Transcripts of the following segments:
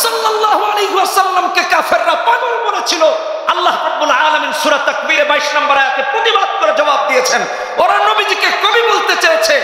সাল্লাল্লাহু আলাইহি ওয়াসাল্লামকে কাফেররা পাগল বলেছিল। আল্লাহ রাব্বুল আলামিন সূরা তাকবীরে 22 নম্বর আয়াতে প্রতিবাদ করে জবাব দিয়েছেন। ওরা নবীজিকে কবি বলতে চেয়েছে,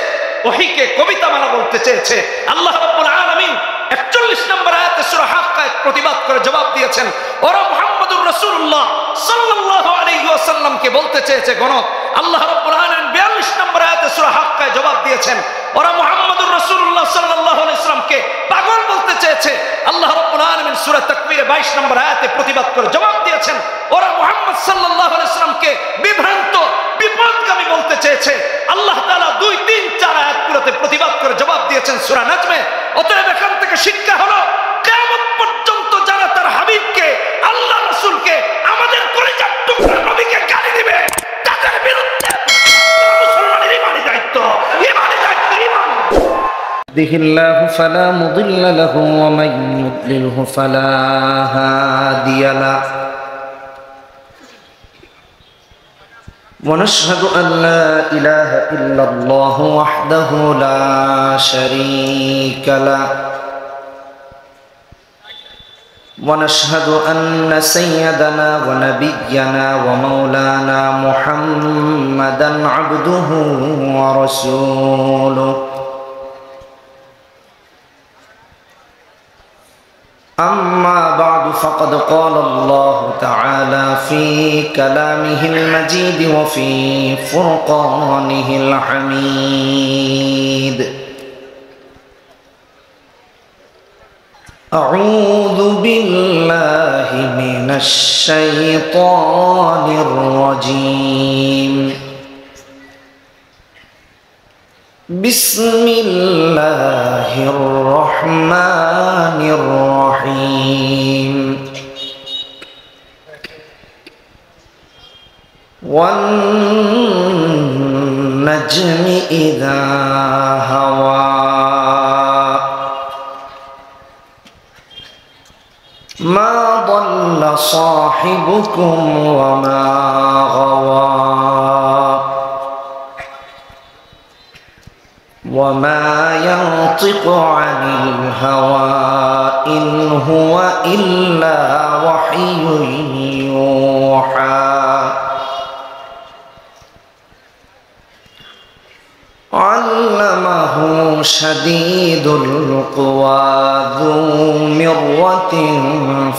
ওহীকে কবিতা মালা বলতে চেয়েছে। আল্লাহ রাব্বুল আলামিন 41 নম্বর আয়াতে সূরা হাক্কায় প্রতিবাদ করে জবাব দিয়েছেন। ওরা মুহাম্মদুর রাসূলুল্লাহ সাল্লাল্লাহু আলাইহি ওয়াসাল্লামকে বলতে চেয়েছে গণক। আল্লাহ রাব্বুল আলামিন 42 নম্বর আয়াতে সূরা হাক্কায় জবাব দিয়েছেন। ওরা মুহাম্মদুর রাসূলুল্লাহ সাল্লাল্লাহু আলাইহি ওয়াসাল্লামকে পাগল বলতে চেয়েছে। আল্লাহ রাব্বুল আলামিন সূরা তাকবীরে 22 নম্বর আয়াতে প্রতিবাদ করে জবাব দিয়েছেন। ওরা মুহাম্মদ সাল্লাল্লাহু আলাইহি ওয়াসাল্লামকে বিভ্রান্ত বিপদগামী বলতে চেয়েছে। আল্লাহ তাআলা 2, 3, 4 আয়াতগুলোতে প্রতিবাদ করে জবাব দিয়েছেন সূরা নাজমে। অতএব এখান থেকে শিক্ষা হলো, কিয়ামত পর্যন্ত যারা তার হাবিবকে, আল্লাহ রাসূলকে, আমাদের কলিজার টুকরা নবীকে গালি দিবে, তাদের বিরুদ্ধে মুসলমানের ঈমানি দায়িত্ব, ঈমানি দায়িত্ব, ঈমান। يهده فلا مضل له ومن يضلله فلا هادي له ونشهد أن لا إله إلا الله وحده لا شريك له ونشهد أن سيدنا ونبينا ومولانا محمدا عبده ورسوله أما بعد فقد قال الله تعالى في كلامه المجيد وفي فرقانه الحميد أعوذ بالله من الشيطان الرجيم بسم الله الرحمن الرحيم والنجم إذا هوى ما ضل صاحبكم وما غوى وما ينطق عن الهوى إن هو إلا وحي يوحى علمه شديد القوى ذو مرة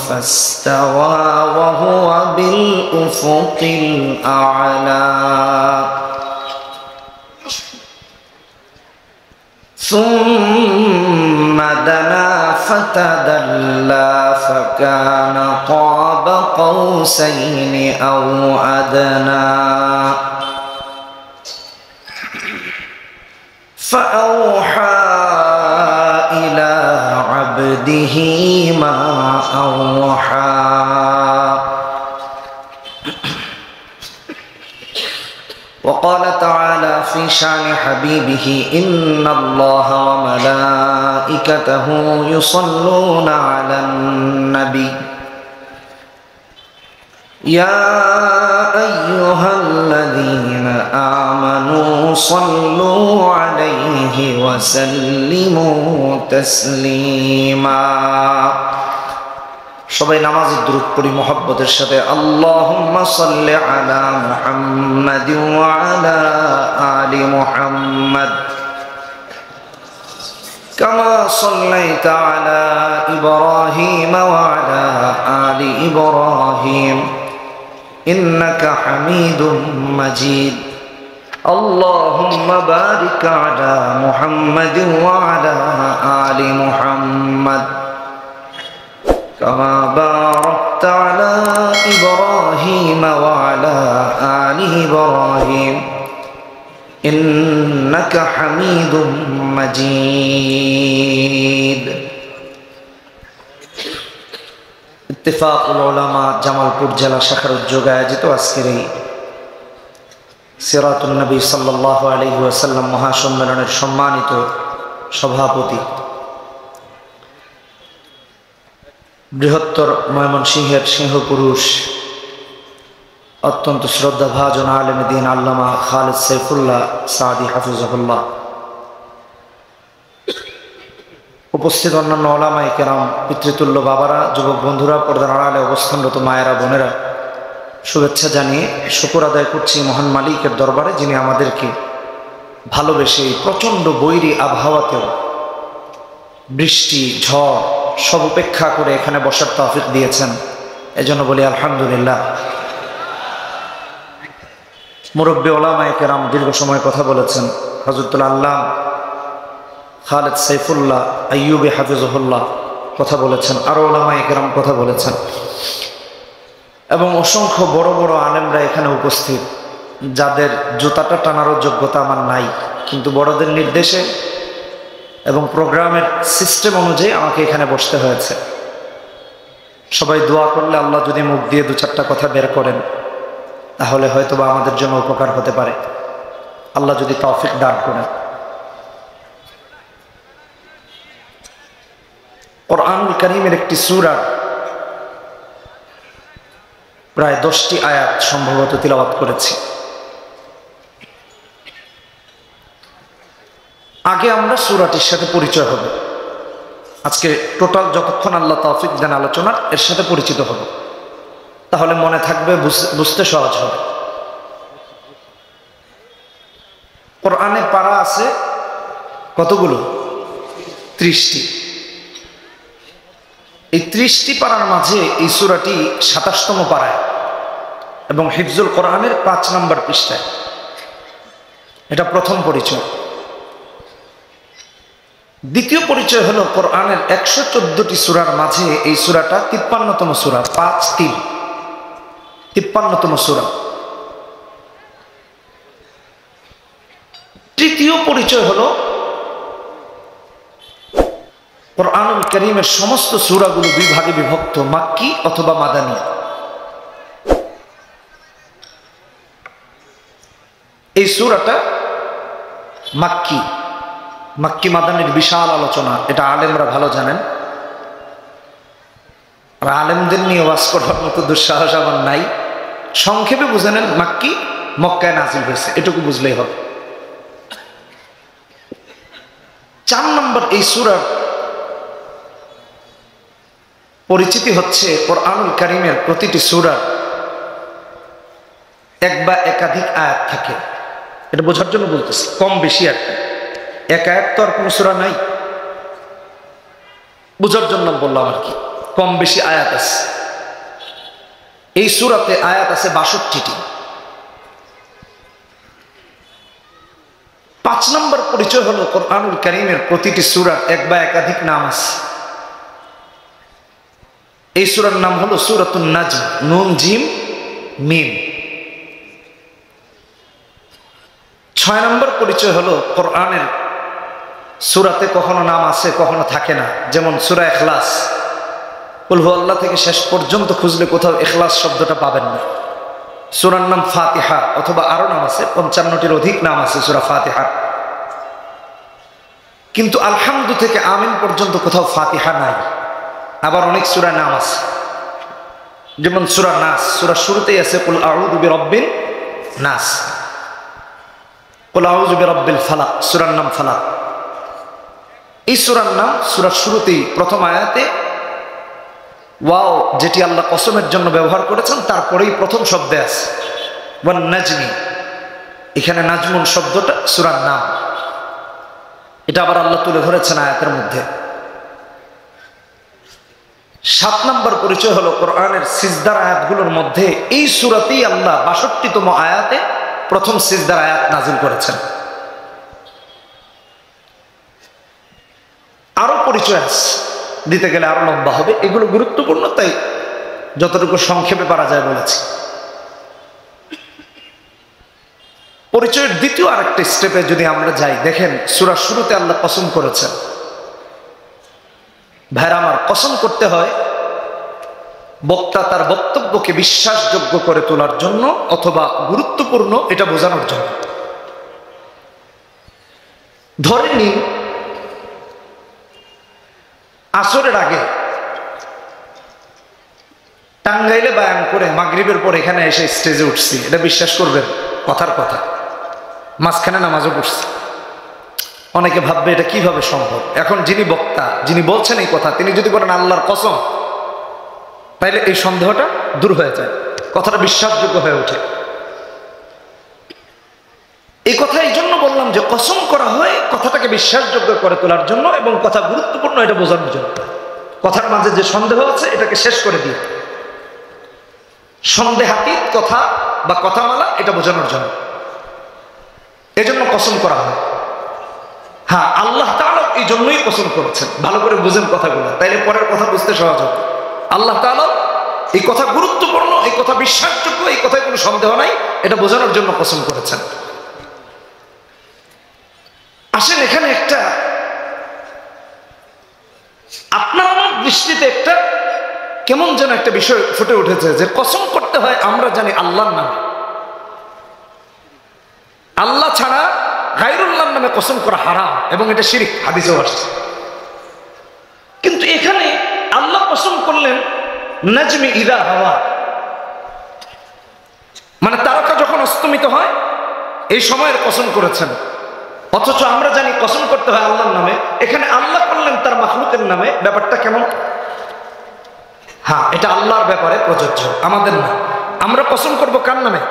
فاستوى وهو بالأفق الأعلى ثم دنا فتدلى فكان قاب قوسين أو أدنى فأوحى إلى عبده ما أوحى وقال تعالى في شأن حبيبه إن الله وملائكته يصلون على النبي يا أيها الذين آمنوا صلوا عليه وسلموا تسليما সবাই নামাজের দুরূদ পড়ি মুহাব্বতের সাথে। আল্লাহুম্মা সাল্লি আলা মুহাম্মাদ ওয়া আলা আলি মুহাম্মাদ কামা সাল্লাইতা আলা ইব্রাহিম ওয়া আলা আলি ইব্রাহিম ইন্নাকা হামিদুম মাজিদ। আল্লাহুম্মা বারিক আলা মুহাম্মাদ ওয়া আলা আলি মুহাম্মাদ كما باركت على إبراهيم وعلى آل إبراهيم إنك حميد مجيد। ইত্তেফাক উলামা জামালপুর জেলা শাখার উদ্যোগে আয়োজিত আজকের এই সিরাতুন নবী সাল্লাল্লাহু আলাইহি ওয়াসাল্লাম মহাসম্মেলনের সম্মানিত সভাপতি বৃহত্তর ময়মনসিংহের সিংহপুরুষ অত্যন্ত শ্রদ্ধাভাজন আলেমে দ্বীন আল্লামা খালেদ সাইফুল্লাহ সাদি হাফিজাহুল্লাহ, উপস্থিত অন্যান্য ওলামায়ে কেরাম, পিতৃতুল্য বাবারা, যুবক বন্ধুরা, পর্দার আড়ালে অবস্থানরত মায়েরা, বোনেরা, শুভেচ্ছা জানিয়ে শুকর আদায় করছি মহান মালিকের দরবারে, যিনি আমাদেরকে ভালোবেসে প্রচণ্ড বৈরী আবহাওয়াতেও বৃষ্টি, ঝড় সব উপেক্ষা করে এখানে বসার তৌফিক দিয়েছেন। এজন্য বলি আলহামদুলিল্লাহ। মুরব্বী ওলামায়ে কেরাম দীর্ঘ সময় কথা বলেছেন। হযরতুল আল্লামা খালেদ সাইফুল্লাহ আইয়ুবী হাফিজুহুল্লাহ কথা বলেছেন, আরও ওলামায়ে কেরাম কথা বলেছেন, এবং অসংখ্য বড় বড় আলেমরা এখানে উপস্থিত, যাদের জুতাটা টানারও যোগ্যতা আমার নাই, কিন্তু বড়দের নির্দেশে এবং প্রোগ্রামের সিস্টেম অনুযায়ী আমাকে এখানে বসতে হয়েছে। সবাই দোয়া করলে আল্লাহ যদি মুখ দিয়ে দু চারটা কথা বের করেন, তাহলে হয়তো বা আমাদের জন্য উপকার হতে পারে, আল্লাহ যদি তৌফিক দান করেন। কুরআনুল কারীমের একটি সূরা প্রায় 10টি আয়াত সম্ভবত তিলাওয়াত করেছি। আগে আমরা সূরাটির সাথে পরিচয় হব। আজকে টোটাল যতক্ষণ আল্লাহ তৌফিক দেন আলোচনার, এর সাথে পরিচিত হব, তাহলে মনে থাকবে, বুঝতে সহজ হবে। কোরআনে পারা আছে কতগুলো? 30টি। এই 30টি পারার মাঝে এই সূরাটি 27তম পারায় এবং হিফজুল কোরআনের 5 নম্বর পৃষ্ঠায়। এটা প্রথম পরিচয়। দ্বিতীয় পরিচয় হলো কোরআনের 114টি সূরার মাঝে এই সূরাটা 53তম সূরা, 5-3 53তম সূরা। তৃতীয় পরিচয় হলো কুরআনুল কারীমের সমস্ত সূরাগুলো দুই ভাগে বিভক্ত, মাক্কি অথবা মাদানী। এই সূরাটা মাক্কি। মাক্কি মাদানীর বিশাল আলোচনা, এটা আলেমরা ভালো জানেন, আর আলেমদের নিয়ে ওয়াজ করার মতো দুঃসাহস আমার নাই। সংক্ষেপে বুঝে নেন, মাক্কি, মক্কায় নাজিল হয়েছে, এটুকু বুঝলেই হবে। 4 নম্বর এই সূরার পরিচিতি হচ্ছে কুরআনুল কারীমের প্রতিটি সূরার এক বা একাধিক আয়াত থাকে। এটা বোঝার জন্য বলতেছি, কম বেশি আর কি। এক আয়াত তো আর কোনো সূরা নাই, বোঝার জন্য বললাম আর কি। কম বেশি আয়াত আছে। এই সূরাতে আয়াত আছে 62টি। 5 নম্বর পরিচয় হলো কুরআনুল কারীমের প্রতিটি সূরার এক বা একাধিক নাম আছে। এই সূরার নাম হলো সূরাতুন নাজম, নুন জিম মিম। 6 নম্বর পরিচয় হলো কোরআনের সূরাতে কখনো নাম আছে, কখনো থাকে না। যেমন সূরা ইখলাস, কুল হুয়াল্লাহ থেকে শেষ পর্যন্ত খুঁজলে কোথাও ইখলাস শব্দটা পাবেন না। সূরার নাম ফাতিহা, অথবা আরো নাম আছে, 55টির অধিক নাম আছে সূরা ফাতিহার। কিন্তু আলহামদু থেকে আমিন পর্যন্ত কোথাও ফাতিহা নাই। আবার অনেক সূরা নাম আছে, যেমন সূরা নাস, সূরা শুরুতেই আছে কুল আউযু বিরাব্বিন নাস, কুল আউযু বিরাব্বিল ফালাক, সূরার নাম ফালাক। এই সূরার নাম সূরার শুরুতেই প্রথম আয়াতে ওয়াও, যেটি আল্লাহ কসমের জন্য ব্যবহার করেছেন, তারপরেই প্রথম শব্দে আছে ওয়ান নাজমি। এখানে নাজমুন শব্দটা সূরার নাম, এটা আবার আল্লাহ তুলে ধরেছেন আয়াতের মধ্যে। 7 নম্বর পরিচয় হলো কোরআনের সিজদার আয়াতগুলোর মধ্যে এই সূরাতেই আল্লাহ 62তম আয়াতে প্রথম সিজদার আয়াত নাজিল করেছেন। আরো পরিচয় আছে, দিতে গেলে আরো লম্বা হবে, এগুলো গুরুত্বপূর্ণ, তাই যতটুকু সংক্ষেপে পারা যায় বলেছি। পরিচয়ের দ্বিতীয় আরেকটা স্টেপে যদি আমরা যাই, দেখেন সূরার শুরুতে আল্লাহ কসম করেছেন। ভাইরা আমার, কসম করতে হয় বক্তা তার বক্তব্যকে বিশ্বাসযোগ্য করে তোলার জন্য, অথবা গুরুত্বপূর্ণ এটা বোঝানোর জন্য। ধরে নিন আসরের আগে টাঙ্গাইলে বায়ান করে মাগরিবের পর এখানে এসে স্টেজে উঠছি, এটা বিশ্বাস করবেন? কথার কথা, মাঝখানে নামাজও পড়ছি। অনেকে ভাববে এটা কিভাবে সম্ভব। এখন যিনি বক্তা, যিনি বলছেন এই কথা, তিনি যদি বলেন আল্লাহর কসম, তাইলে এই সন্দেহটা দূর হয়ে যায়, কথাটা বিশ্বাসযোগ্য হয়ে ওঠে। এই কথা এই জন্য বললাম যে কসম করা হয় কথাটাকে বিশ্বাসযোগ্য করে তোলার জন্য, এবং কথা গুরুত্বপূর্ণ এটা বোঝানোর জন্য। কথার মাঝে যে সন্দেহ আছে এটাকে শেষ করে দিয়ে, সন্দেহাতীত কথা বা কথামালা এটা বোঝানোর জন্য এজন্য কসম করা হয়। হ্যাঁ, আল্লাহ তাআলা এই জন্যই কসম করেছেন। ভালো করে বুঝেন কথাগুলো, তাইলে পরের কথা বুঝতে সহজ হবে। আল্লাহ তাআলা এই কথা গুরুত্বপূর্ণ, এই কথা বিশ্বাসযোগ্য, এই কথায় কোনো সন্দেহ নাই, এটা বোঝানোর জন্য কসম করেছেন। আসেন, এখানে একটা আপনার আমার দৃষ্টিতে একটা কেমন যেন একটা বিষয় ফুটে উঠেছে যে কসম করতে হয় আমরা জানি আল্লাহর নামে, আল্লাহ ছাড়া গায়রুল্লাহর নামে কসম করা হারাম এবং এটা শিরক, হাদিসেও আসছে। কিন্তু এখানে আল্লাহ কসম করলেন নাজমি ইদা হাওয়া, মানে তারকা যখন অস্তমিত হয় এই সময়ের কসম করেছেন। অথচ আমরা জানি কসম করতে হয় আল্লাহর নামে, এখানে আল্লাহ করলেন তার মাখলুকের নামে। ব্যাপারটা কেমন? হ্যাঁ, এটা আল্লাহর ব্যাপারে প্রযোজ্য, আমাদের না। আমরা কসম করব কার নামে?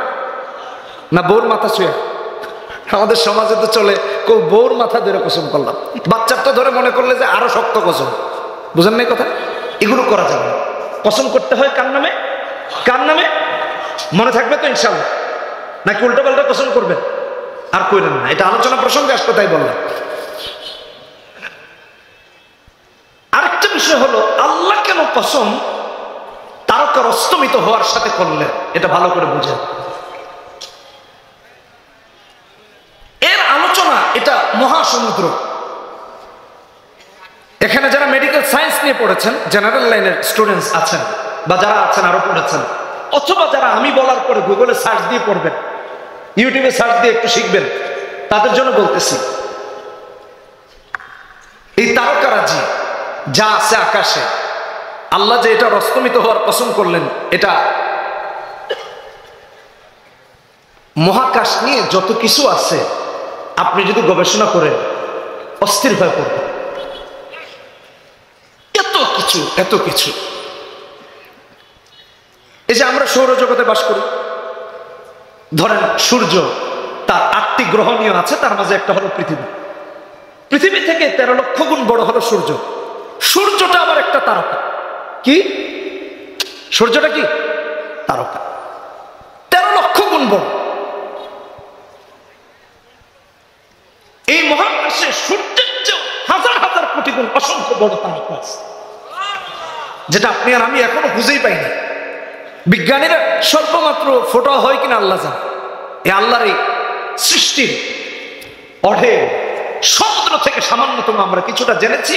না বউর মাথা ছুঁয়ে? আমাদের সমাজে তো চলে কেউ বউর মাথা ধরে কসম করলাম, বাচ্চাটা ধরে মনে করলে যে আরো শক্ত কসম। বুঝেন না কথা? এগুলো করা যাবে না। কসম করতে হয় কার নামে? কার নামে? মনে থাকবে তো ইনশাআল্লাহ? নাকি উল্টো পাল্টা কসম করবেন? আর কইলেন না, এটা আলোচনা প্রসঙ্গে আসতো তাই বললাম। আরেকটা বিষয় হলো আল্লাহ কেন কসম তারকার অস্তমিত হওয়ার সাথে করলেন, এটা ভালো করে বুঝেন। এর আলোচনা এটা মহাসমুদ্র। এখানে যারা মেডিকেল সায়েন্স নিয়ে পড়েছেন, জেনারেল লাইনের স্টুডেন্টস আছেন, বা যারা আছেন আরো পড়েছেন, অথবা যারা আমি বলার পরে গুগলে সার্চ দিয়ে পড়বেন, ইউটিউবে সার্চ দিয়ে একটু শিখবেন, তাদের জন্য বলতেছি এই তারকারাজি যা আছে আকাশে, আল্লাহ যে এটা অস্তমিত হওয়ার কসম করলেন, এটা মহাকাশ নিয়ে যত কিছু আছে আপনি যদি গবেষণা করেন অস্থির হয়ে পড়বেন। এত কিছু, এত কিছু। এই যে আমরা সৌরজগতে বাস করি, ধরেন সূর্য, তার 8টি গ্রহ নিয়ে আছে, তার মাঝে একটা হলো পৃথিবী। পৃথিবী থেকে 13 লক্ষ গুণ বড় হলো সূর্য। সূর্যটা আবার একটা তারকা। কি সূর্যটা? কি তারকা? 13 লক্ষ গুণ বড়। এই মহাকাশে সূর্যের চেয়ে হাজার হাজার কোটি গুণ অসংখ্য বড় তারকা আছে, যেটা আপনি আর আমি এখনো খুঁজেই পাইনি। বিজ্ঞানীরা স্বল্পমাত্র ফোটা হয় কিনা আল্লাহ জানে। এই আল্লাহর এই সৃষ্টির অঢে সমুদ্র থেকে সামান্যতম আমরা কিছুটা জেনেছি,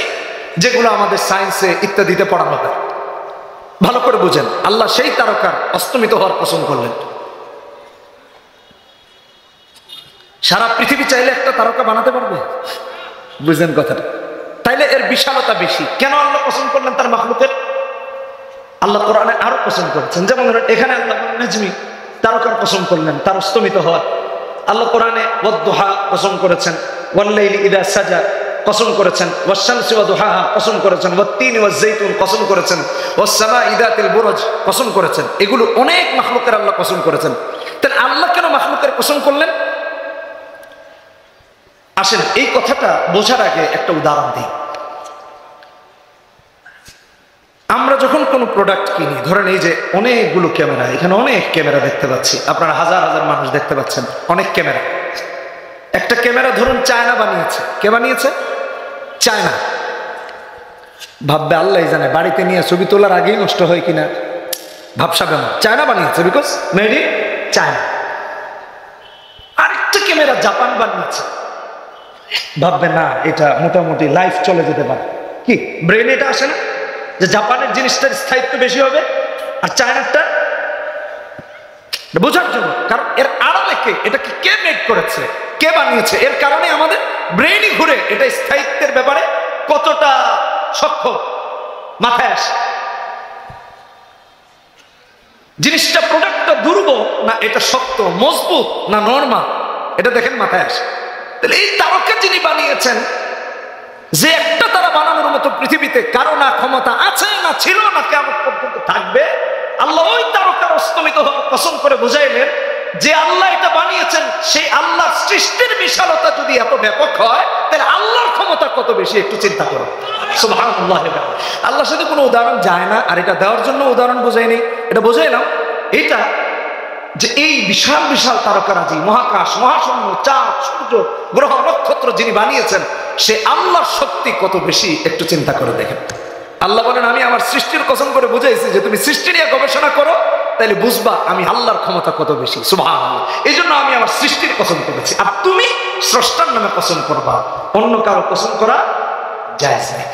যেগুলো আমাদের সায়েন্সে ইত্যাদিতে পড়ানো হয়। ভালো করে বুঝেন, আল্লাহ সেই তারকার অস্তমিত হওয়ার কসম করলেন। সারা পৃথিবী চাইলে একটা তারকা বানাতে পারবে? বুঝলেন কথাটা? তাইলে এর বিশালতা বেশি। কেন আল্লাহ কসম করলেন তার মাখলুকের? আল্লাহ কোরআনে আরো কসম করেছেন। যেমন এখানে আল্লাহ নাজমি তারকার কসম করলেন, তার অস্তমিত হওয়ার। আল্লাহ কোরআনে ওয়াদ-দুহা কসম করেছেন, ওয়াল-লাইলি ইযা সাজা কসম করেছেন, ওয়াশ-শামসি ওয়া দুহাহা কসম করেছেন, ওয়াত-তিনি ওয়াজ-যাইতুন কসম করেছেন, ওয়াস-সামাই যাতিল বুরুজ কসম করেছেন। এগুলো অনেক মাখলুকের আল্লাহ কসম করেছেন। তাহলে আল্লাহ কেন মাখলুকের কসম করলেন? আসেন, এই কথাটা বোঝার আগে একটা উদাহরণ দিই। আমরা যখন কোনো প্রোডাক্ট কিনি, ধরেন এই যে অনেকগুলো ক্যামেরা, এখানে অনেক ক্যামেরা দেখতে পাচ্ছি, আপনারা হাজার হাজার মানুষ দেখতে পাচ্ছেন, অনেক ক্যামেরা। একটা ক্যামেরা ধরুন চায়না বানিয়েছে। কে বানিয়েছে? চায়না। ভাববে আল্লাহ জানে বাড়িতে নিয়ে ছবি তোলার আগেই নষ্ট হয় কিনা, ভাবসা কেন? চায়না বানিয়েছে, বিকজ মেড ইন চায়না। আরেকটা ক্যামেরা জাপান বানিয়েছে। ভাববে না এটা মোটামুটি লাইফ চলে যেতে পারে। কি ব্রেন এটা আসে না যে জাপানের জিনিসটার স্থায়িত্ব বেশি হবে আর চায়নারটা? বোঝার জন্য, কারণ এর আড়ালে কে, এটা কে মেক করেছে, কে বানিয়েছে, এর কারণে আমাদের ব্রেনই ঘুরে এটা স্থায়িত্বের ব্যাপারে কতটা সক্ষম মাথায় আসে। জিনিসটা প্রোডাক্টটা দুর্বল না এটা শক্ত মজবুত না নরমাল, এটা দেখেন মাথায় আসে। তাহলে এই তারকা যিনি বানিয়েছেন, যে একটা তারা বানানোর মতো পৃথিবীতে কারো না ক্ষমতা আছে, না ছিল, না কিয়ামত পর্যন্ত থাকবে, আল্লাহ ওই তারকার অস্তমিত হওয়ার কসম করে বুঝাইলেন যে আল্লাহ এটা বানিয়েছেন, সেই আল্লাহর সৃষ্টির বিশালতা যদি এত ব্যাপক হয়, তাহলে আল্লাহর ক্ষমতা কত বেশি একটু চিন্তা করো। সুবহানাল্লাহ। আল্লাহর সাথে কোনো উদাহরণ যায় না, আর এটা দেওয়ার জন্য উদাহরণ বোঝাইনি, এটা বোঝাইলাম এটা যে এই বিশাল বিশাল তারকারাজি, মহাকাশ, মহাশূন্য, চাঁদ, সূর্য, গ্রহ, নক্ষত্র যিনি বানিয়েছেন, সে আল্লাহর শক্তি কত বেশি একটু চিন্তা করে দেখেন। আল্লাহ বলেন, আমি আমার সৃষ্টির কসম করে বুঝাইছি যে তুমি সৃষ্টি নিয়ে গবেষণা করো, তাহলে বুঝবা আমি আল্লাহর ক্ষমতা কত বেশি। সুবহানাল্লাহ। এই জন্য আমি আমার সৃষ্টির কসম করেছি, আর তুমি স্রষ্টার নামে কসম করবা, অন্য কারো কসম করা জায়েজ নেই।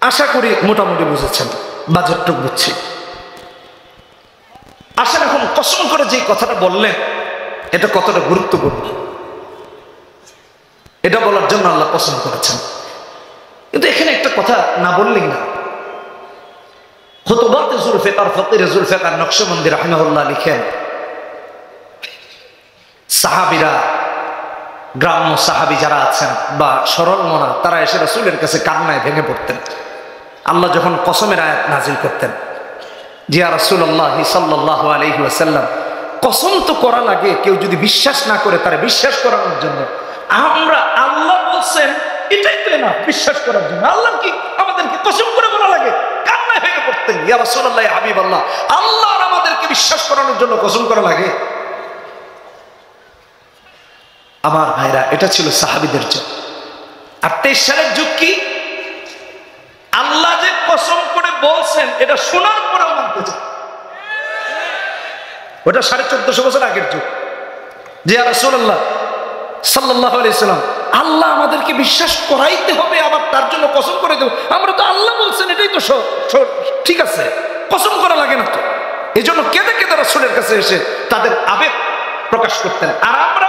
আশা করি মোটামুটি বুঝেছেন, বাজেটটুক বুঝছি। আসেন এখন কসম করে যে কথাটা বললেন, এটা কতটা গুরুত্বপূর্ণ, এটা বলার জন্য আল্লাহ কসম করেছেন। কিন্তু এখানে একটা কথা না বললেই না। খুতুবাতে জুলফিকার ফকির জুলফিকার নকশবন্দি রাহিমাহুল্লাহ লিখেন, সাহাবীরা, গ্রাম্য সাহাবী যারা আছেন বা সরল মনা, তারা এসে রাসূলের কাছে কান্নায় ভেঙে পড়তেন আল্লাহ যখন কসমের আয়াত নাজিল করতেন। জিয়া রাসূলুল্লাহ সাল্লাল্লাহু আলাইহি ওয়াসাল্লাম, কসম তো করা লাগে কেউ যদি বিশ্বাস না করে তারে বিশ্বাস করানোর জন্য। আমরা আল্লাহ বলছেন এটাই তো না বিশ্বাস করার জন্য, আল্লাহ কি আমাদেরকে কসম করে বলা লাগে? কান্নায় ভেঙে পড়তেন, ইয়া রাসূলুল্লাহ, ইয়া হাবিবাল্লাহ, আল্লাহ আমাদেরকে বিশ্বাস করানোর জন্য কসম করা লাগে? আমার ভাইরা, এটা ছিল সাহাবীদের যুগ। আর 23 সালের যুগ কি? আল্লাহ যে কসম করে বলছেন এটা শোনার পরেও মানতে চায়। ওটা 1450 বছর আগের যুগ। যে রাসূলুল্লাহ সাল্লাল্লাহু আলাইহি সাল্লাম, আল্লাহ আমাদেরকে বিশ্বাস করাইতে হবে, আবার তার জন্য কসম করে দেব? আমরা তো আল্লাহ বলছেন এটাই তো ঠিক আছে, কসম করা লাগে না তো। এই জন্য কেঁদে কেঁদে রাসূলের কাছে এসে তাদের আবেগ প্রকাশ করতেন। আর আমরা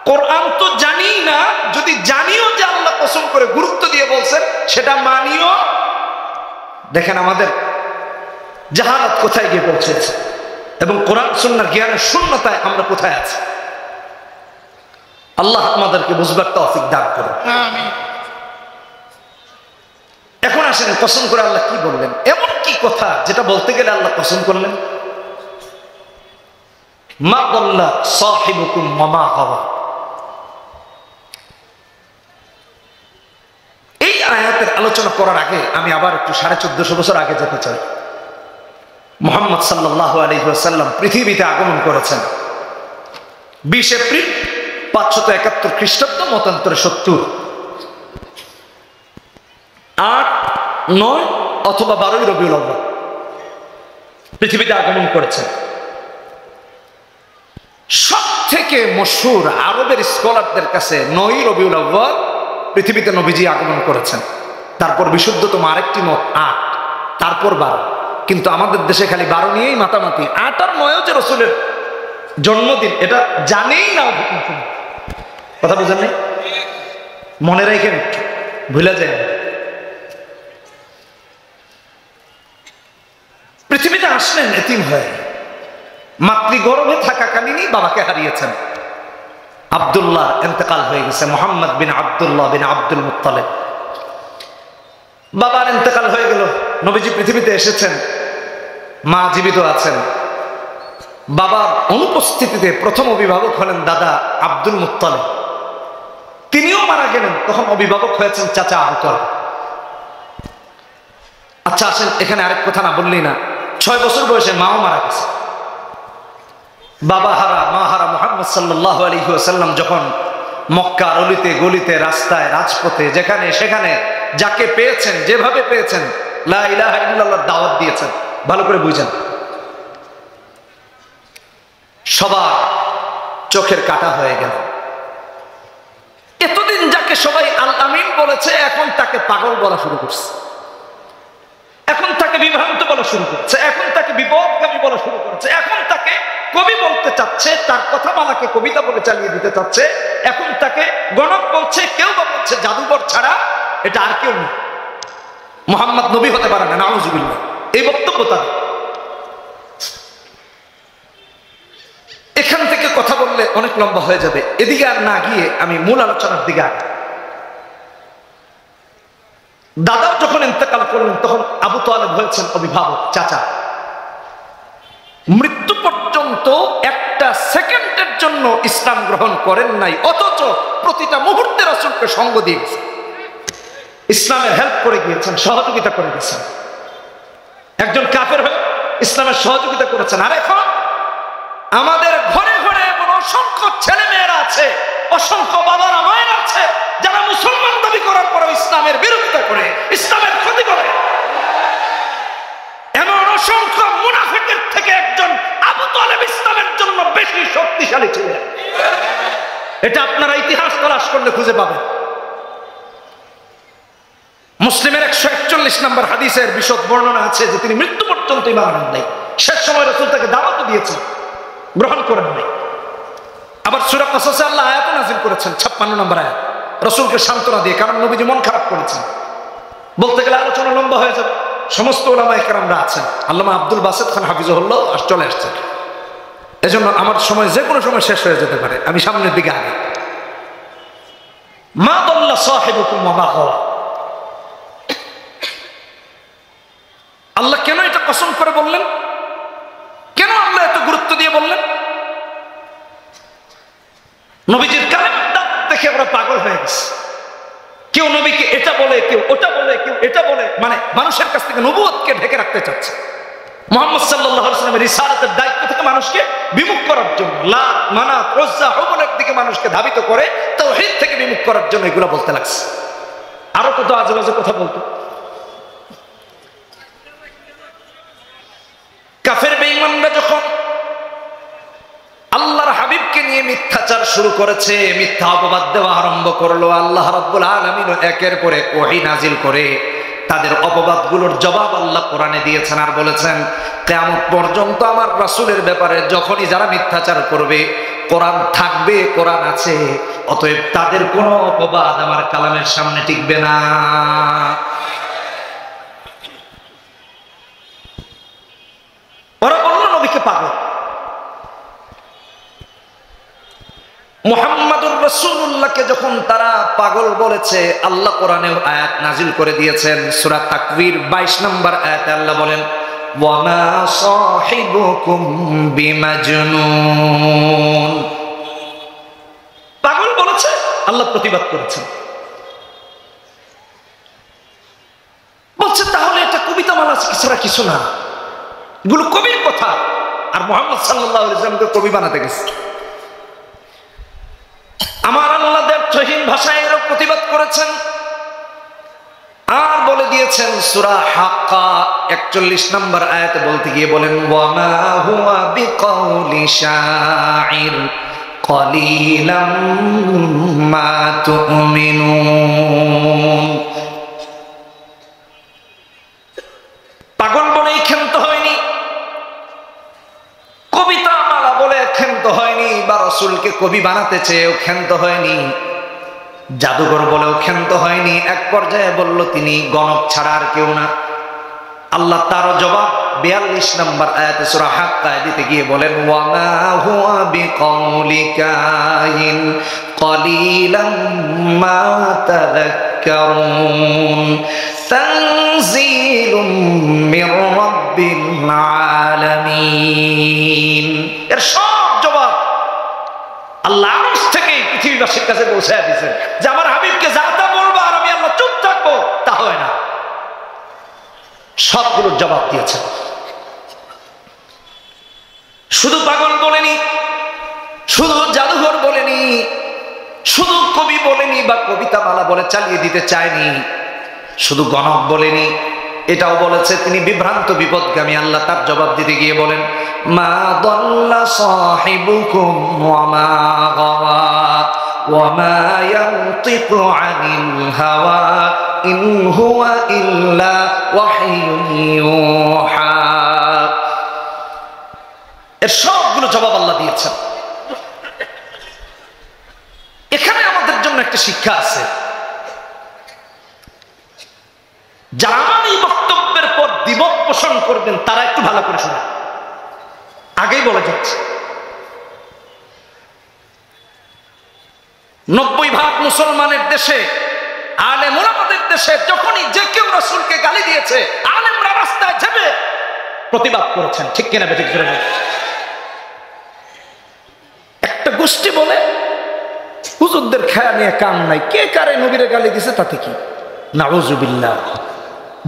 কোরআন তো জানি না, যদি জানিও যে আল্লাহ কসম করে গুরুত্ব দিয়ে বলছেন, সেটা মানিও। দেখেন আমাদের জাহালাত কোথায় গিয়ে পৌঁছেছে, এবং কোরআন সুন্নাহর জ্ঞানের শূন্যতায় আমরা কোথায় আছি। আল্লাহ আমাদেরকে বুঝবার তৌফিক দান করুন। আমিন। এখন আসেন কসম করে আল্লাহ কি বললেন। এমন কি কথা যেটা বলতে গেলে আল্লাহ কসম করলেন? মা দাল্লা সাহিবুকুম ওয়া মা গাওয়া। এই আয়াতের আলোচনা করার আগে আমি আবার একটু 1450 বছর আগে যেতে চাই। মুহাম্মদ সাল্লাল্লাহু আলাইহি ওয়াসাল্লাম পৃথিবীতে আগমন করেছেন 20 এপ্রিল 571 খ্রিস্টাব্দ, মতান্তরে 70, 8, 9 অথবা 12 রবিউল আউয়াল পৃথিবীতে আগমন করেছেন। সব থেকে মশহুর আরবের স্কলারদের কাছে 9 রবিউল আউয়াল পৃথিবীতে নবীজি আগমন করেছেন। তারপর বিশুদ্ধতম আরেকটি মত 8, তারপর 12। কিন্তু আমাদের দেশে খালি 12 নিয়েই মাতামাতি। 8 আর 9 যে রাসূলের জন্মদিন, এটা জানেই না। কথা বুঝেন নাই? মনে রাখেন, ভুলে যায়। পৃথিবীতে আসলেন এতিম হয়ে, মাতৃগর্ভে থাকাকালীনই বাবাকে হারিয়েছেন। আব্দুল্লাহ ইন্তেকাল হয়ে গেছে, মুহাম্মদ বিন আব্দুল্লাহ বিন আব্দুল মুত্তালিব। বাবার ইন্তেকাল হয়ে গেল, নবীজি পৃথিবীতে এসেছেন, মা জীবিত আছেন। বাবার অনুপস্থিতিতে প্রথম অভিভাবক হলেন দাদা আব্দুল মুত্তালিব, তিনিও মারা গেলেন। তখন অভিভাবক হয়েছেন চাচা আবু তালেব। আচ্ছা আসেন, এখানে আরেক কথা না বললেই না। 6 বছর বয়সে মাও মারা গেছে। বাবা হারা মা হারা মুহাম্মদ সাল্লাল্লাহু আলাইহি ওয়াসাল্লাম যখন মক্কার অলিতে গলিতে, রাস্তায়, রাজপথে, যেখানে সেখানে যাকে পেয়েছেন, যেভাবে পেয়েছেন, লা ইলাহা ইল্লাল্লাহর দাওয়াত দিয়েছেন। ভালো করে বুঝেন, সবার চোখের কাটা হয়ে গেল। এতদিন যাকে সবাই আল আমিন বলেছে, এখন তাকে পাগল বলা শুরু করছে, এখন তাকে বিভ্রান্ত বলা শুরু করছে, এখন তাকে বিপদগামী বলা শুরু করছে, এখন তাকে কবি বলতে চাচ্ছে, তার কথামালাকে কবিতা বলে চালিয়ে দিতে চাচ্ছে, এখন তাকে গণক বলছে, কেউ বা বলছে জাদুঘর ছাড়া এটা আর কেউ নেই, মুহাম্মদ নবী হতে পারে না, নাউজুবিল্লাহ। এই বক্তব্য তার। এখান থেকে কথা বললে অনেক লম্বা হয়ে যাবে, এদিকে আর না গিয়ে আমি মূল আলোচনার দিকে আগে। দাদা যখন ইন্তেকাল করলেন তখন আবু তালেব হয়েছেন অভিভাবক, চাচা। মৃত্যু পর্যন্ত একটা সেকেন্ডের জন্য ইসলাম গ্রহণ করেন নাই, অথচ প্রতিটা মুহূর্তে রাসূলকে সঙ্গ দিয়ে গেছেন, ইসলামের হেল্প করে গিয়েছেন, সহযোগিতা করে গেছেন। একজন কাফের হয়ে ইসলামের সহযোগিতা করেছেন। আর এখন আমাদের ঘরে ঘরে এমন অসংখ্য ছেলে মেয়েরা আছে, অসংখ্য বাবারা মায়েরা আছে, যারা মুসলমান দাবি করার পরেও ইসলামের বিরোধিতা করে, ইসলামের ক্ষতি করে। এমন অসংখ্য মুনাফিকের থেকে একজন আবু তালেব ইসলামের জন্য বেশি শক্তিশালী ছিলেন। এটা আপনারা ইতিহাস তালাশ করলে খুঁজে পাবেন। মুসলিমের 141 নম্বর হাদিসের বিশদ বর্ণনা আছে যে তিনি মৃত্যু পর্যন্ত ঈমান আনেন নাই। শেষ সময় রাসূল তাকে দাওয়াত দিয়েছেন, গ্রহণ করেন নাই। আবার সূরা কাসাসে আল্লাহ আয়াত নাযিল করেছেন, 56 নম্বর আয়াত, রাসূলকে সান্ত্বনা দিয়ে, কারণ নবীজি মন খারাপ করেছেন। বলতে গেলে আলোচনা লম্বা হয়ে যাবে। সমস্ত উলামায়ে কেরামরা আছেন, আল্লামা আব্দুল বাসেত খান হাফিজাহুল্লাহ চলে আসছেন, এজন্য আমার সময় যে কোনো সময় শেষ হয়ে যেতে পারে, আমি সামনের দিকে আগে। মা দাল্লা সাহিবুকুম ওয়া মা গাওয়া। আল্লাহ কেন এটা কসম করে বললেন? কেন আল্লাহ এত গুরুত্ব দিয়ে বললেন? নবীজির কালেমার দাঁত দেখে আমরা পাগল হয়ে গেছি। কেউ নবীকে এটা বলে, কেউ ওটা বলে, কেউ এটা বলে, মানে মানুষের কাছ থেকে নবুয়তকে ঢেকে রাখতে চাচ্ছে। মুহাম্মদ সাল্লাল্লাহু আলাইহি ওয়াসাল্লামের রিসালাতের দায়িত্ব থেকে মানুষকে বিমুখ করার জন্য, লাত, মানাত, উজ্জা, হুবলের দিকে মানুষকে ধাবিত করে তাওহীদ থেকে বিমুখ করার জন্য এগুলো বলতে লাগছে। আরো কত আজেবাজে কথা বলতো। কাফের বেঈমানরা যখন আল্লাহর হাবিবকে নিয়ে মিথ্যাচার শুরু করেছে, মিথ্যা অপবাদ দেওয়া আরম্ভ করলো, আল্লাহ রাব্বুল আলামিন একের পর এক ওহী নাজিল করে তাদের অপবাদগুলোর জবাব আল্লাহ কোরআনে দিয়েছেন আর বলেছেন, কিয়ামত পর্যন্ত আমার রাসূলের ব্যাপারে যখনই যারা মিথ্যাচার করবে, কোরআন থাকবে, কোরআন আছে, অতএব তাদের কোনো অপবাদ আমার কালামের সামনে টিকবে না। ওরা বলল নবীকে পাগল। মুহাম্মাদুর রাসূলুল্লাহকে যখন তারা পাগল বলেছে, আল্লাহ কোরআনে আয়াত নাজিল করে দিয়েছেন। সূরা তাকবীর 22 নম্বর আয়াতে আল্লাহ বলেন, ওয়া মা সাহিবুকুম বিমাজনুন। পাগল বলেছে, আল্লাহ প্রতিবাদ করেছেন, বলছে তাহলে এটা কবিতা মালা ছাড়া কিছু না, এগুলো কবির কথা। আর মুহাম্মদ সাল্লাল্লাহু আলাইহি ওয়াসাল্লামকে কবি বানাতে গেছে। আমার আল্লাহ দ্ব্যর্থহীন ভাষায় এর প্রতিবাদ করেছেন আর বলে দিয়েছেন সূরা হাক্কা 41 নম্বর আয়াতে বলতে গিয়ে বলেন, ওয়া মা হুয়া বিকাউলি শাইর কলিলাম মা তুমিনুন। পাগল বলেই ক্ষান্ত হয়নি, কবিতা মালা বলে ক্ষান্ত হয়নি, বা রাসূলকে কবি বানাতে চেয়েও ক্ষান্ত হয়নি, জাদুঘর বলেও ক্ষান্ত হয়নি। এক পর্যায়ে বলল তিনি গণক ছাড়া আর কেউ না। আল্লাহ তারও জবাব 42 নম্বর আয়াতে সূরা হাক্কায় দিতে গিয়ে বলেন, ওয়া মা হুয়া বিকাউলি কাহিন কলিলাম মা তাযাক্কারুন তানজিলুম মির রাব্বিল আলামিন। এর সব জবাব আল্লাহ আরশ থেকে পৃথিবীবাসীর কাছে পৌঁছায় দিয়েছেন যে আমার হাবিবকে যা তা বলবো আর আমি আল্লাহ চুপ থাকবো, তা হয় না। সবগুলোর জবাব দিয়েছেন। শুধু পাগল বলেনি, শুধু জাদুঘর বলেনি, শুধু কবি বলেনি বা কবিতা মালা বলে চালিয়ে দিতে চায়নি, শুধু গণক বলেনি, এটাও বলেছে তিনি বিভ্রান্ত বিপদগামী। আল্লাহ তার জবাব দিতে গিয়ে বলেন, মা দাল্লা সাহিবুকুম ওয়া মা গাওয়া ওয়া মা ইয়ানতিকু আনিল হাওয়া ইন হুয়া ইল্লা ওয়াহয়ুন ইউহা। এর সবগুলো জবাব আল্লাহ দিয়েছেন। এখানে আমাদের জন্য একটা শিক্ষা আছে। যারা এই বক্তব্যের পর দ্বিমত পোষণ করবেন তারা একটু ভালো করে শোনেন, আগেই বলে যাচ্ছে। 90% মুসলমানের দেশে, আলেম ওলামাদের দেশে যখনই যে কেউ রাসূলকে গালি দিয়েছে, আলেমরা রাস্তায় যাবে প্রতিবাদ করেছেন। ঠিক কিনা বেঠিক করে বলেন? একটা গোষ্ঠী বলে হুজুরদের খায়া নিয়ে কাম নাই, কে কারে নবীরে গালি দিছে তাতে কি? নাউযুবিল্লাহ।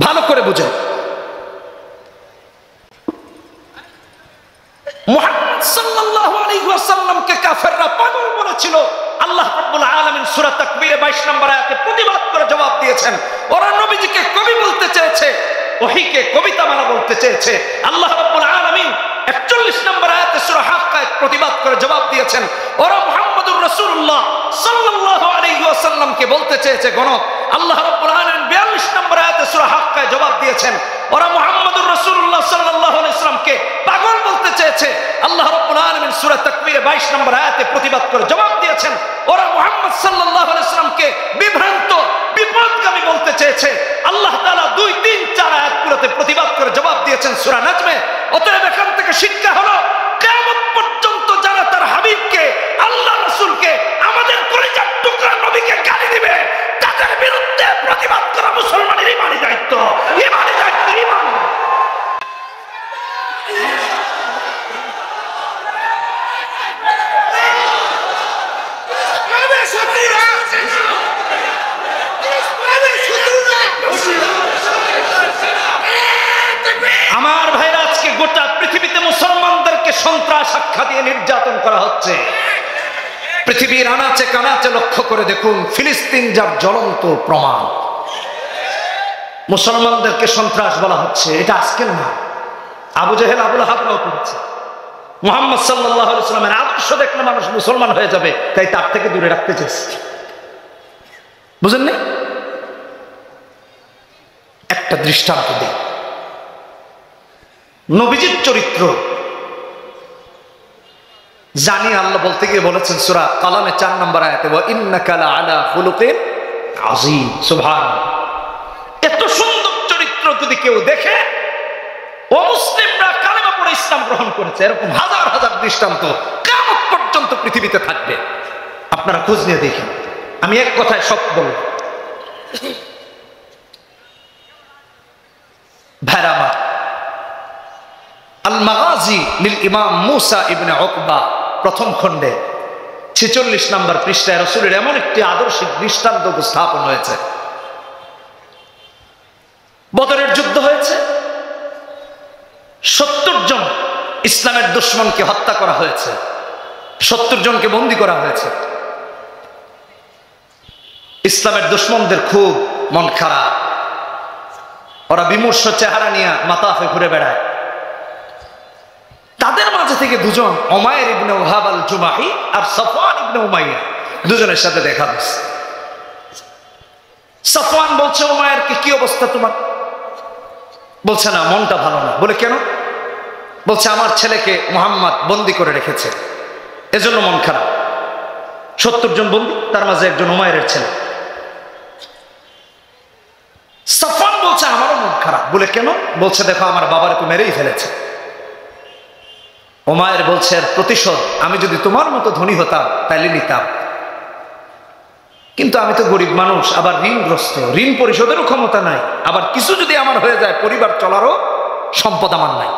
ভালো করে বুঝেন, মুহাম্মদ সাল্লাল্লাহু আলাইহি ওয়াসাল্লামকে কাফেররা পাগল বলেছিল। আল্লাহ রাব্বুল আলামিন সূরা তাকবীরে 22 নম্বর আয়াতে প্রতিবাদ করে জবাব দিয়েছেন। ওরা নবীজিকে কবি বলতে চেয়েছে, ওহীকে কবিতা মানা বলতে চেয়েছে। আল্লাহ রাব্বুল আলামিন 41 নম্বর আয়াতে সূরা হাক্কায় প্রতিবাদ করে জবাব দিয়েছেন। ওরা মুহাম্মদুর রাসূলুল্লাহ সাল্লাল্লাহু আলাইহি ওয়াসাল্লামকে বলতে চেয়েছে গণক। আল্লাহ রাব্বুল আলামিন 42 নম্বর আয়াতে সূরা হাক্কায় জবাব দিয়েছেন। ওরা মুহাম্মদুর রাসূলুল্লাহ সাল্লাল্লাহু আলাইহি ওয়াসাল্লামকে পাগল বলতে চেয়েছে। আল্লাহ রাব্বুল আলামিন সূরা তাকবীরে 22 নম্বর আয়াতে প্রতিবাদ করে জবাব দিয়েছেন। ওরা মুহাম্মদ সাল্লাল্লাহু আলাইহি ওয়াসাল্লামকে বিভ্রান্ত বিপদগামী বলতে চেয়েছে। আল্লাহ তাআলা 2, 3, 4 আয়াতগুলোতে প্রতিবাদ করে জবাব দিয়েছেন সূরা নাজমে। অতএব এখান থেকে শিক্ষা হলো, কিয়ামত পর্যন্ত যারা তার হাবিবকে, আল্লাহ রাসূলকে, আমাদের কলিজার টুকরা নবীকে গালি দিবে, তাদের বিরুদ্ধে প্রতিবাদ করা মুসলমানের ইমানি দায়িত্ব। ইমানি দায়িত্ব, ইমান। আমার ভাইরা, আজকে গোটা পৃথিবীতে মুসলমানদেরকে সন্ত্রাস আখ্যা দিয়ে নির্যাতন করা হচ্ছে। পৃথিবীর আনাচে কানাচে লক্ষ্য করে দেখুন, ফিলিস্তিন যার জ্বলন্ত প্রমাণ। মুসলমানদেরকে সন্ত্রাস বলা হচ্ছে, এটা আজকের না। আবু জেহেল, আবুল আহাবরাও করেছে। মুহাম্মদ সাল্লাল্লাহু আলাইহি ওয়াসাল্লামের আদর্শ দেখলে মানুষ মুসলমান হয়ে যাবে, তাই তার থেকে দূরে রাখতে চেয়েছে। বুঝেননি? একটা দৃষ্টান্ত দিই। নবীজির চরিত্র জানি আল্লাহ বলতে গিয়ে বলেছেন সূরা কালামে 4 নম্বর আয়াতে, ওয়া ইন্নাকা লাআলা খুলুকিন আযীম। সুবহানাল্লাহ। এত সুন্দর চরিত্র যদি কেউ দেখে, অমুসলিমরা কালেমা পড়ে ইসলাম গ্রহণ করেছে, এরকম হাজার হাজার দৃষ্টান্ত কিয়ামত পর্যন্ত পৃথিবীতে থাকবে। আপনারা খোঁজ নিয়ে দেখেন। আমি এক কথায় সব বলব, ভাইরা, আল মাগাজি লিল ইমাম মুসা ইবনে উকবা প্রথম খণ্ডে 46 নম্বর পৃষ্ঠায় রাসূলের এমন একটি আদর্শিক দৃষ্টান্ত উপস্থাপন হয়েছে। বদরের যুদ্ধ হয়েছে, 70 জন ইসলামের দুশমনকে হত্যা করা হয়েছে, 70 জনকে বন্দী করা হয়েছে। ইসলামের দুশমনদের খুব মন খারাপ, ওরা বিমর্ষ চেহারা নিয়ে মাতাফে ঘুরে বেড়ায়। তাদের মাঝে থেকে দুজন, উমাইর ইবনে ওহাব আল জুমাহি আর সাফওয়ান ইবনে উমাইয়া, দুজনের সাথে দেখা হয়েছে। সাফওয়ান বলছে উমাইরকে, কি অবস্থা তোমার? বলছে না, মনটা ভালো না। বলে কেন? বলছে আমার ছেলেকে মুহাম্মদ বন্দী করে রেখেছে, এজন্য মন খারাপ। 70 জন বন্দী, তার মাঝে একজন উমাইরের ছেলে। সাফওয়ান বলছে আমারও মন খারাপ। বলে কেন? বলছে দেখো আমার বাবার তো মেরেই ফেলেছে। উমাইর বলছে এর প্রতিশোধ আমি যদি তোমার মতো ধনী হতাম তাইলে নিতাম, কিন্তু আমি তো গরিব মানুষ, আবার ঋণগ্রস্ত, ঋণ পরিশোধেরও ক্ষমতা নাই, আবার কিছু যদি আমার হয়ে যায় পরিবার চলারও সম্পদ আমার নাই।